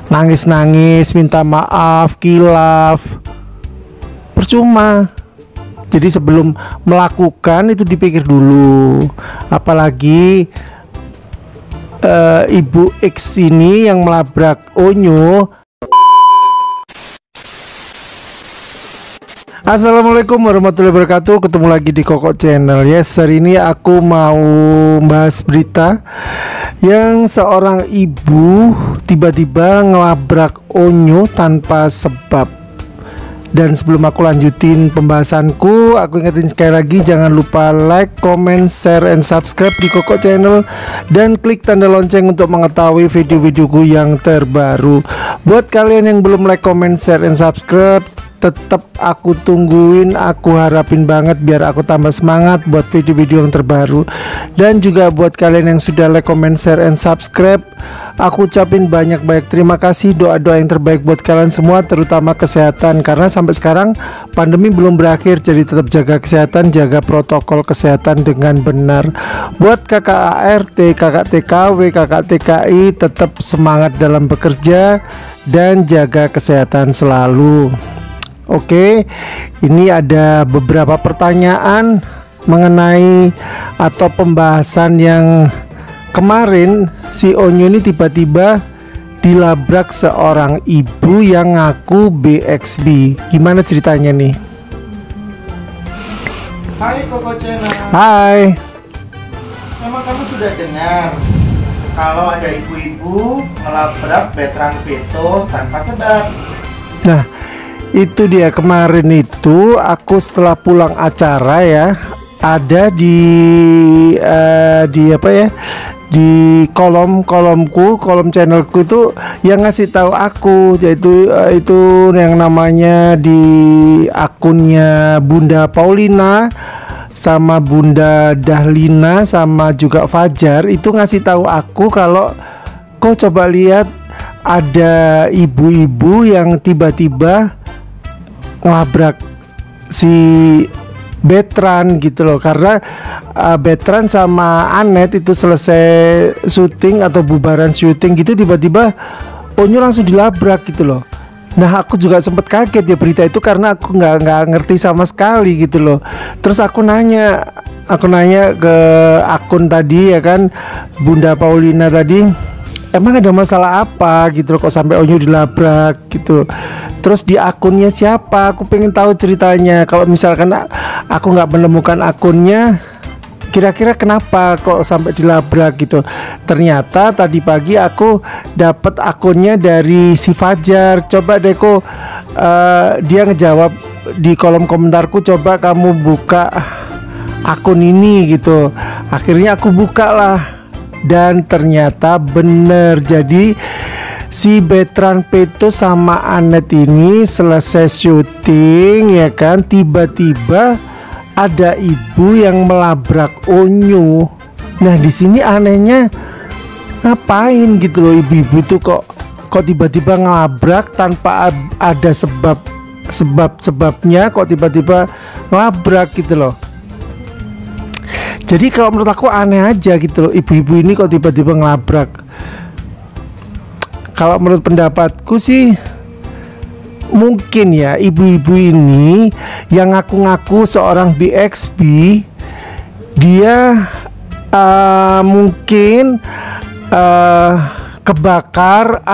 nangis-nangis, minta maaf, kilaf, percuma. Jadi sebelum melakukan itu dipikir dulu. Apalagi Ibu X ini yang melabrak Onyo. Assalamualaikum warahmatullahi wabarakatuh. Ketemu lagi di Koko Channel. Yes, hari ini aku mau bahas berita yang seorang ibu tiba-tiba ngelabrak Onyo tanpa sebab. Dan sebelum aku lanjutin pembahasanku, aku ingetin sekali lagi, jangan lupa like, comment, share, and subscribe di Koko Channel, dan klik tanda lonceng untuk mengetahui video-videoku yang terbaru. Buat kalian yang belum like, comment, share, and subscribe, tetap aku tungguin, aku harapin banget biar aku tambah semangat buat video-video yang terbaru. Dan juga buat kalian yang sudah like, comment, share, and subscribe, aku ucapin banyak-banyak terima kasih, doa-doa yang terbaik buat kalian semua, terutama kesehatan, karena sampai sekarang pandemi belum berakhir. Jadi tetap jaga kesehatan, jaga protokol kesehatan dengan benar. Buat kakak ART, kakak TKW, kakak TKI, tetap semangat dalam bekerja dan jaga kesehatan selalu. Oke, ini ada beberapa pertanyaan mengenai atau pembahasan yang kemarin si Onyo ini tiba-tiba dilabrak seorang ibu yang ngaku BXB. Gimana ceritanya nih? Hai Koko Channel. Hai. Memang kamu sudah dengar kalau ada ibu-ibu melabrak veteran veto tanpa sebab. Nah, itu dia, kemarin itu aku setelah pulang acara ya, ada di apa ya, di kolom channelku itu yang ngasih tahu aku, yaitu itu yang namanya di akunnya Bunda Paulina sama Bunda Dahlina sama juga Fajar, itu ngasih tahu aku kalau kau coba lihat ada ibu-ibu yang tiba-tiba ngelabrak si Betran gitu loh, karena Betran sama Anet itu selesai syuting atau bubaran syuting gitu, tiba-tiba Onyo langsung dilabrak gitu loh. Nah, aku juga sempet kaget ya berita itu, karena aku nggak ngerti sama sekali gitu loh. Terus aku nanya ke akun tadi ya kan, Bunda Paulina tadi, emang ada masalah apa gitu loh, kok sampai Onyo dilabrak gitu. Terus di akunnya siapa, aku pengen tahu ceritanya. Kalau misalkan aku nggak menemukan akunnya, kira-kira kenapa kok sampai dilabrak gitu. Ternyata tadi pagi aku dapat akunnya dari si Fajar. Coba deh kok, dia ngejawab di kolom komentarku, coba kamu buka akun ini gitu. Akhirnya aku buka lah, dan ternyata bener. Jadi si Betran Peto sama Anet ini selesai syuting ya kan, tiba-tiba ada ibu yang melabrak Onyo. Nah, di sini anehnya ngapain gitu loh, ibu-ibu itu kok tiba-tiba ngelabrak tanpa ada sebabnya, kok tiba-tiba ngelabrak gitu loh. Jadi kalau menurut aku aneh aja gitu loh, ibu-ibu ini kok tiba-tiba ngelabrak. Kalau menurut pendapatku sih, mungkin ya ibu-ibu ini yang ngaku-ngaku seorang BXB, dia mungkin kebakar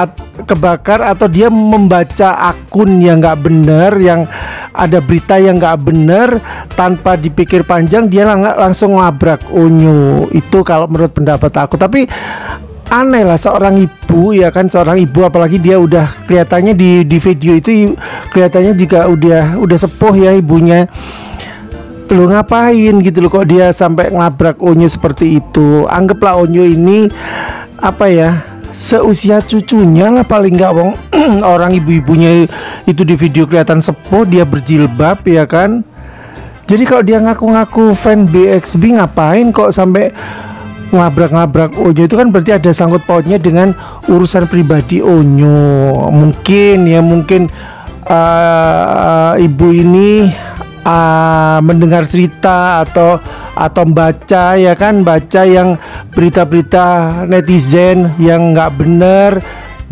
atau dia membaca akun yang nggak bener, yang ada berita yang nggak bener, tanpa dipikir panjang dia langsung ngelabrak Onyo. Itu kalau menurut pendapat aku. Tapi aneh lah, seorang ibu ya kan, seorang ibu, apalagi dia udah kelihatannya di video itu kelihatannya juga udah sepuh ya ibunya. Lu ngapain gitu loh, kok dia sampai ngelabrak Onyo seperti itu. Anggaplah Onyo ini apa ya, seusia cucunya lah paling nggak, wong orang ibu-ibunya itu di video kelihatan sepuh, dia berjilbab ya kan. Jadi kalau dia ngaku-ngaku fan BXB, ngapain kok sampai ngelabrak Onyo? Itu kan berarti ada sangkut pautnya dengan urusan pribadi Onyo. Mungkin ibu ini mendengar cerita atau baca yang berita-berita netizen yang nggak benar,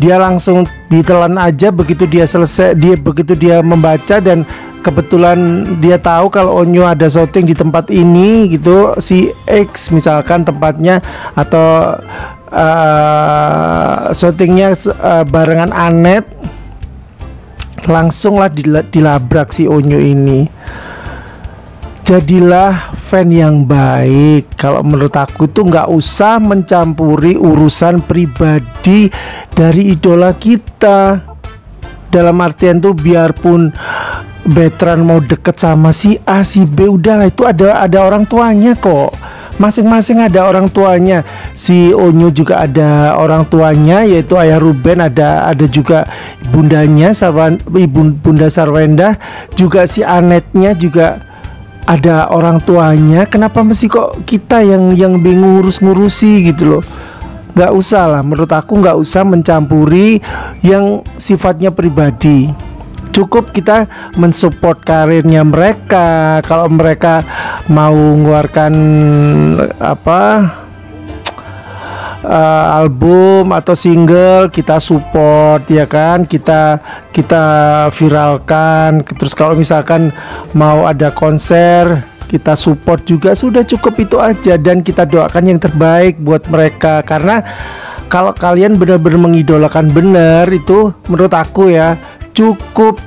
dia langsung ditelan aja begitu dia selesai, begitu dia membaca dan kebetulan dia tahu kalau Onyo ada syuting di tempat ini gitu, si X misalkan tempatnya, atau syutingnya barengan Anet, langsunglah dilabrak si Onyo ini. Jadilah fan yang baik. Kalau menurut aku tuh nggak usah mencampuri urusan pribadi dari idola kita. Dalam artian tuh biarpun Betran mau deket sama si A, si B, udahlah itu ada orang tuanya kok. Masing-masing ada orang tuanya. Si Onyo juga ada orang tuanya, yaitu ayah Ruben, ada juga bundanya Bunda Sarwenda, juga si Anetnya juga ada orang tuanya. Kenapa mesti kok kita yang bingung ngurusi gitu loh? Nggak usah lah, menurut aku nggak usah mencampuri yang sifatnya pribadi. Cukup kita mensupport karirnya mereka. Kalau mereka mau mengeluarkan album atau single, kita support ya kan, kita viralkan. Terus kalau misalkan mau ada konser, kita support juga. Sudah cukup itu aja, dan kita doakan yang terbaik buat mereka. Karena kalau kalian benar-benar mengidolakan bener, itu menurut aku ya cukup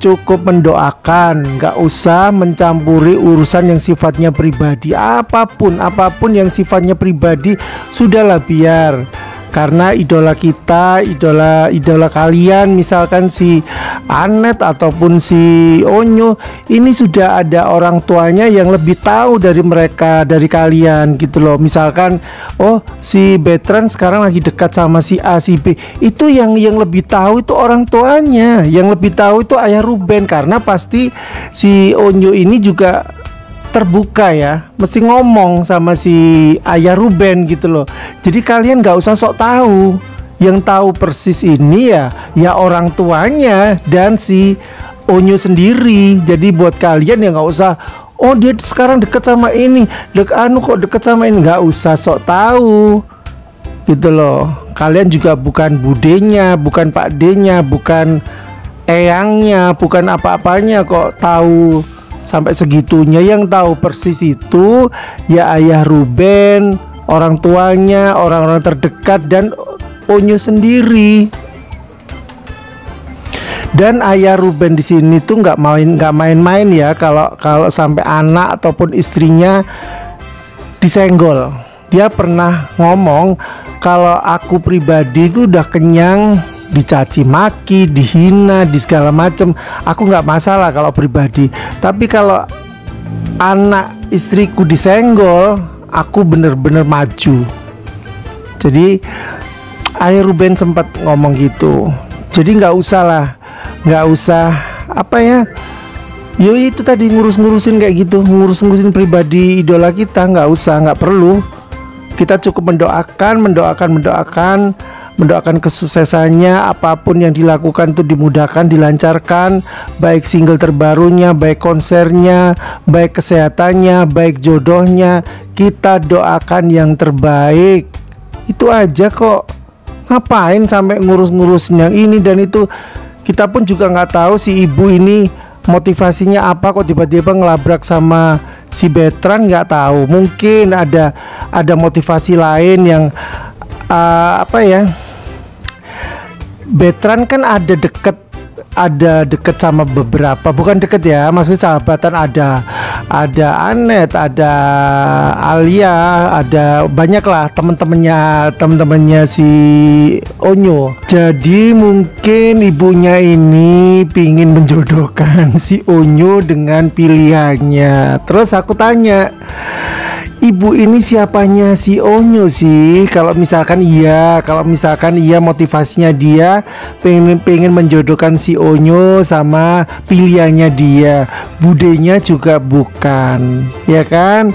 mendoakan, nggak usah mencampuri urusan yang sifatnya pribadi. Apapun yang sifatnya pribadi, sudahlah biar. Karena idola kita, idola kalian, misalkan si Anet ataupun si Onyo, ini sudah ada orang tuanya yang lebih tahu dari mereka, dari kalian gitu loh. Misalkan oh si Betran sekarang lagi dekat sama si A, si B, itu yang lebih tahu itu orang tuanya, yang lebih tahu itu ayah Ruben. Karena pasti si Onyo ini juga terbuka ya, mesti ngomong sama si ayah Ruben gitu loh. Jadi kalian nggak usah sok tahu. Yang tahu persis ini ya orang tuanya dan si Onyo sendiri. Jadi buat kalian ya nggak usah, oh dia sekarang deket sama ini, kok deket sama ini, nggak usah sok tahu gitu loh. Kalian juga bukan budenya, bukan pak D-nya, bukan eyangnya, bukan apa-apanya kok tahu sampai segitunya. Yang tahu persis itu ya ayah Ruben, orang tuanya, orang-orang terdekat, dan Onyo sendiri. Dan ayah Ruben di sini tuh nggak main-main ya. Kalau sampai anak ataupun istrinya disenggol. Dia pernah ngomong kalau aku pribadi itu udah kenyang dicaci maki, dihina, di segala macem. Aku nggak masalah kalau pribadi, tapi kalau anak istriku disenggol, aku bener-bener maju. Jadi ayah Ruben sempat ngomong gitu. Jadi nggak usah yo itu tadi ngurusin kayak gitu, ngurusin pribadi idola kita, nggak usah, nggak perlu. Kita cukup mendoakan kesuksesannya. Apapun yang dilakukan itu dimudahkan, dilancarkan, baik single terbarunya, baik konsernya, baik kesehatannya, baik jodohnya. Kita doakan yang terbaik. Itu aja kok. Ngapain sampai ngurus-ngurusin yang ini dan itu? Kita pun juga nggak tahu si ibu ini motivasinya apa kok tiba-tiba ngelabrak sama si Betran, nggak tahu. Mungkin ada motivasi lain yang Betran kan ada deket sama beberapa, bukan deket ya, maksudnya sahabatan, ada Anet, ada Alia, ada banyak lah temen-temennya si Onyo. Jadi mungkin ibunya ini pingin menjodohkan si Onyo dengan pilihannya. Terus aku tanya, ibu ini siapanya si Onyo sih? Kalau misalkan iya motivasinya dia pengen menjodohkan si Onyo sama pilihannya dia, budenya juga bukan, ya kan?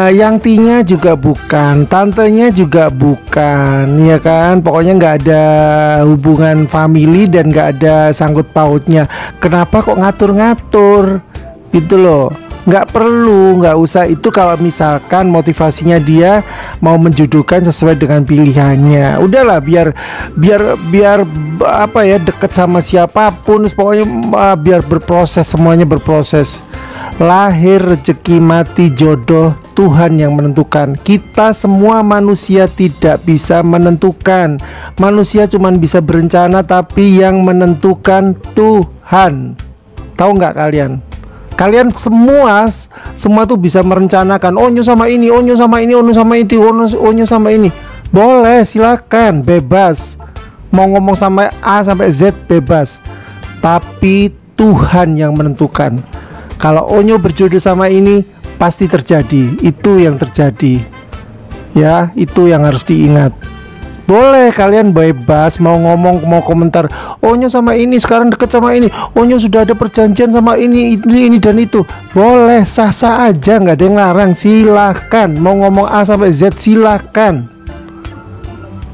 Yangtinya juga bukan, tantenya juga bukan, ya kan? Pokoknya nggak ada hubungan family dan nggak ada sangkut pautnya. Kenapa kok ngatur-ngatur gitu loh? Nggak perlu, nggak usah. Itu kalau misalkan motivasinya dia mau menjodohkan sesuai dengan pilihannya, udahlah, biar apa ya, deket sama siapapun pokoknya, biar berproses, semuanya berproses. Lahir, rezeki, mati, jodoh Tuhan yang menentukan. Kita semua manusia tidak bisa menentukan. Manusia cuma bisa berencana, tapi yang menentukan Tuhan. Tahu nggak kalian? Kalian semua tuh bisa merencanakan. Onyo sama ini, onyo sama ini, onyo sama itu, onyo sama ini. Boleh, silakan, bebas. Mau ngomong sama A sampai Z bebas. Tapi Tuhan yang menentukan. Kalau onyo berjodoh sama ini, pasti terjadi. Itu yang terjadi. Ya, itu yang harus diingat. Boleh kalian bebas mau ngomong, mau komentar. Onyo sama ini sekarang deket sama ini. Onyo sudah ada perjanjian sama ini dan itu. Boleh, sah-sah aja, nggak ada yang larang. Silahkan mau ngomong A sampai Z, silahkan.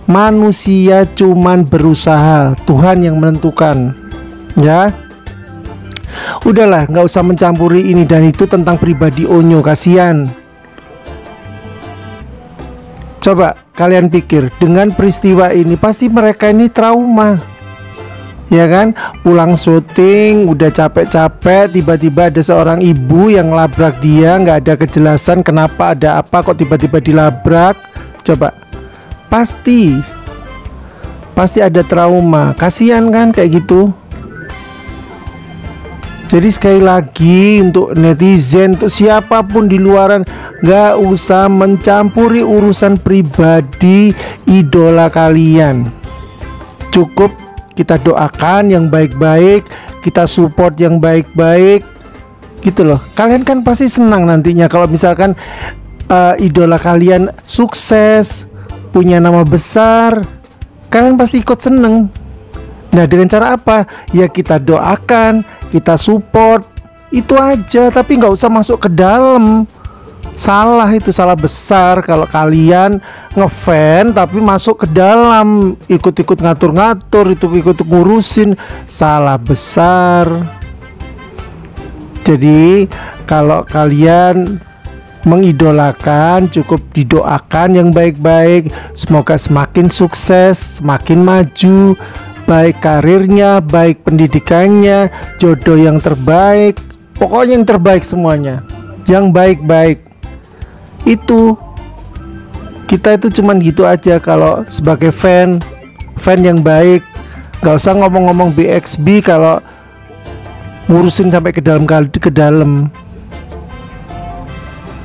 Manusia cuman berusaha, Tuhan yang menentukan. Ya, udahlah, nggak usah mencampuri ini dan itu tentang pribadi onyo, kasihan. Coba kalian pikir, dengan peristiwa ini pasti mereka ini trauma, ya kan? Pulang syuting udah capek-capek, tiba-tiba ada seorang ibu yang labrak dia, nggak ada kejelasan kenapa, ada apa kok tiba-tiba dilabrak. Coba, pasti ada trauma, kasihan kan kayak gitu. Jadi sekali lagi, untuk netizen, untuk siapapun di luaran, gak usah mencampuri urusan pribadi idola kalian. Cukup kita doakan yang baik-baik, kita support yang baik-baik, gitu loh. Kalian kan pasti senang nantinya kalau misalkan idola kalian sukses, punya nama besar, kalian pasti ikut seneng. Nah, dengan cara apa? Ya kita doakan, kita support, itu aja. Tapi nggak usah masuk ke dalam. Salah, itu salah besar kalau kalian ngefans tapi masuk ke dalam, ikut-ikut ngatur-ngatur, itu ikut ngurusin. Salah besar. Jadi kalau kalian mengidolakan, cukup didoakan yang baik-baik. Semoga semakin sukses, semakin maju, baik karirnya, baik pendidikannya, jodoh yang terbaik, pokoknya yang terbaik semuanya, yang baik-baik. Itu kita itu cuman gitu aja kalau sebagai fan yang baik. Gak usah ngomong-ngomong BXB kalau ngurusin sampai ke dalam,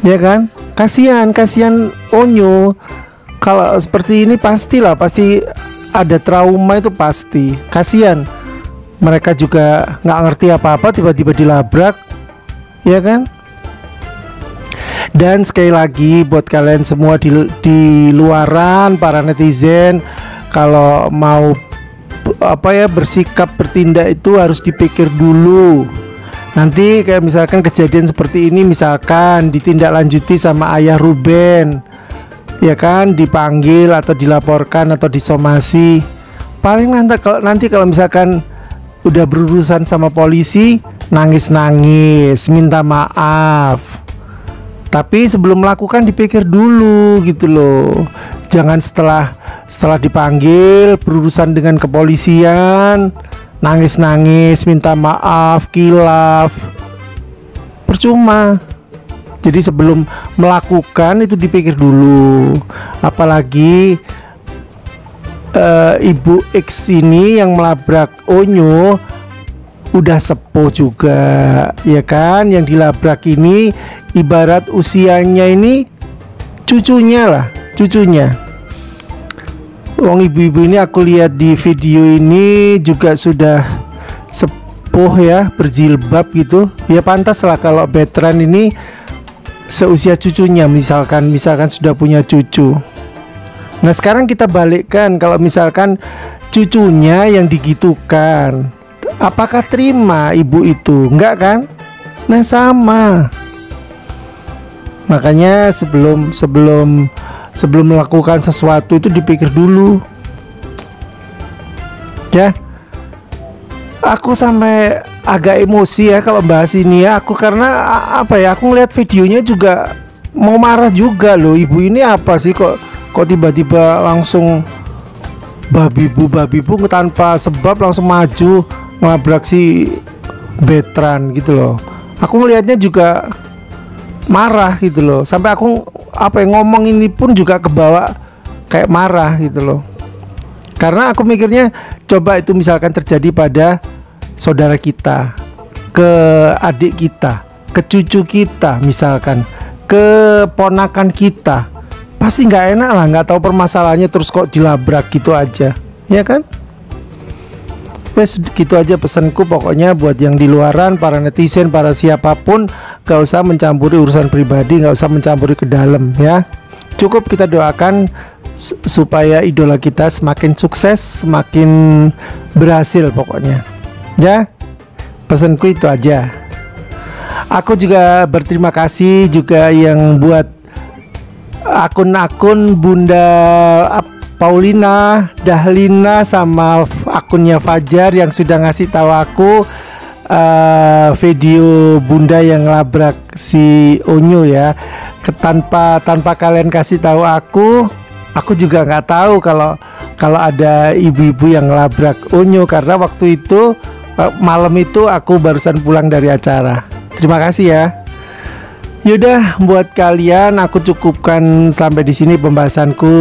ya kan? Kasihan onyo. Kalau seperti ini pasti ada trauma, itu pasti. Kasihan, mereka juga nggak ngerti apa-apa, tiba-tiba dilabrak, ya kan? Dan sekali lagi buat kalian semua di luaran, para netizen, kalau mau bersikap, bertindak itu harus dipikir dulu. Nanti kayak misalkan kejadian seperti ini, misalkan ditindaklanjuti sama ayah Ruben, ya kan, dipanggil atau dilaporkan atau disomasi, paling nanti kalau misalkan udah berurusan sama polisi, nangis-nangis, minta maaf. Tapi sebelum melakukan dipikir dulu gitu loh. Jangan setelah dipanggil berurusan dengan kepolisian, nangis-nangis, minta maaf, kilaf. Percuma. Jadi sebelum melakukan itu dipikir dulu. Apalagi Ibu X ini yang melabrak onyo udah sepuh juga, ya kan? Yang dilabrak ini ibarat usianya ini cucunya. Wong ibu-ibu ini aku lihat di video ini juga sudah sepuh ya, berjilbab gitu. Ya pantas lah kalau veteran ini seusia cucunya, misalkan sudah punya cucu. Nah sekarang kita balikkan, kalau misalkan cucunya yang digitukan, apakah terima ibu itu? Enggak kan? Nah sama. Makanya sebelum melakukan sesuatu itu dipikir dulu. Ya. Aku sampai agak emosi ya kalau bahas ini ya. Aku karena apa ya? Aku ngeliat videonya juga mau marah juga loh. Ibu ini apa sih kok tiba-tiba langsung babi bu tanpa sebab langsung maju ngelabrak si Betran gitu loh. Aku ngelihatnya juga marah gitu loh. Sampai aku apa yang ngomong ini pun juga kebawa kayak marah gitu loh. Karena aku mikirnya coba itu misalkan terjadi pada saudara kita, ke adik kita, ke cucu kita misalkan, ke ponakan kita, pasti nggak enak lah, nggak tahu permasalahannya terus kok dilabrak gitu aja, ya kan? Wes gitu aja pesanku pokoknya buat yang di luaran, para netizen, para siapapun, gak usah mencampuri urusan pribadi, gak usah mencampuri ke dalam ya. Cukup kita doakan supaya idola kita semakin sukses, semakin berhasil pokoknya. Ya, pesanku itu aja. Aku juga berterima kasih juga yang buat akun-akun Bunda Paulina, Dahlina sama akunnya Fajar yang sudah ngasih tahu aku video Bunda yang labrak si Onyo ya. Tanpa kalian kasih tahu aku juga nggak tahu kalau ada ibu-ibu yang labrak Onyo, karena waktu itu malam itu aku barusan pulang dari acara. Terima kasih ya. Yaudah, buat kalian aku cukupkan sampai di sini pembahasanku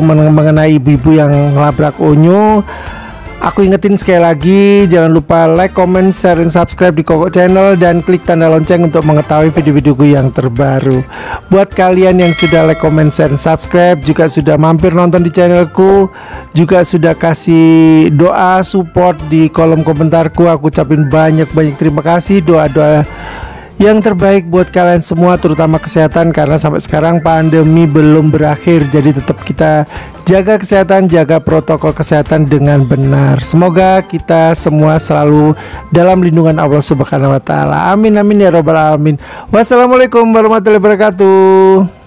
mengenai ibu-ibu yang ngelabrak Onyo. Aku ingetin sekali lagi, jangan lupa like, comment, share, dan subscribe di Koko Channel dan klik tanda lonceng untuk mengetahui video-videoku yang terbaru. Buat kalian yang sudah like, comment, share, dan subscribe, juga sudah mampir nonton di channelku, juga sudah kasih doa support di kolom komentarku, aku ucapin banyak-banyak terima kasih. Doa-doa yang terbaik buat kalian semua, terutama kesehatan, karena sampai sekarang pandemi belum berakhir. Jadi tetap kita jaga kesehatan, jaga protokol kesehatan dengan benar. Semoga kita semua selalu dalam lindungan Allah Subhanahu wa taala. Amin amin ya rabbal alamin. Wassalamualaikum warahmatullahi wabarakatuh.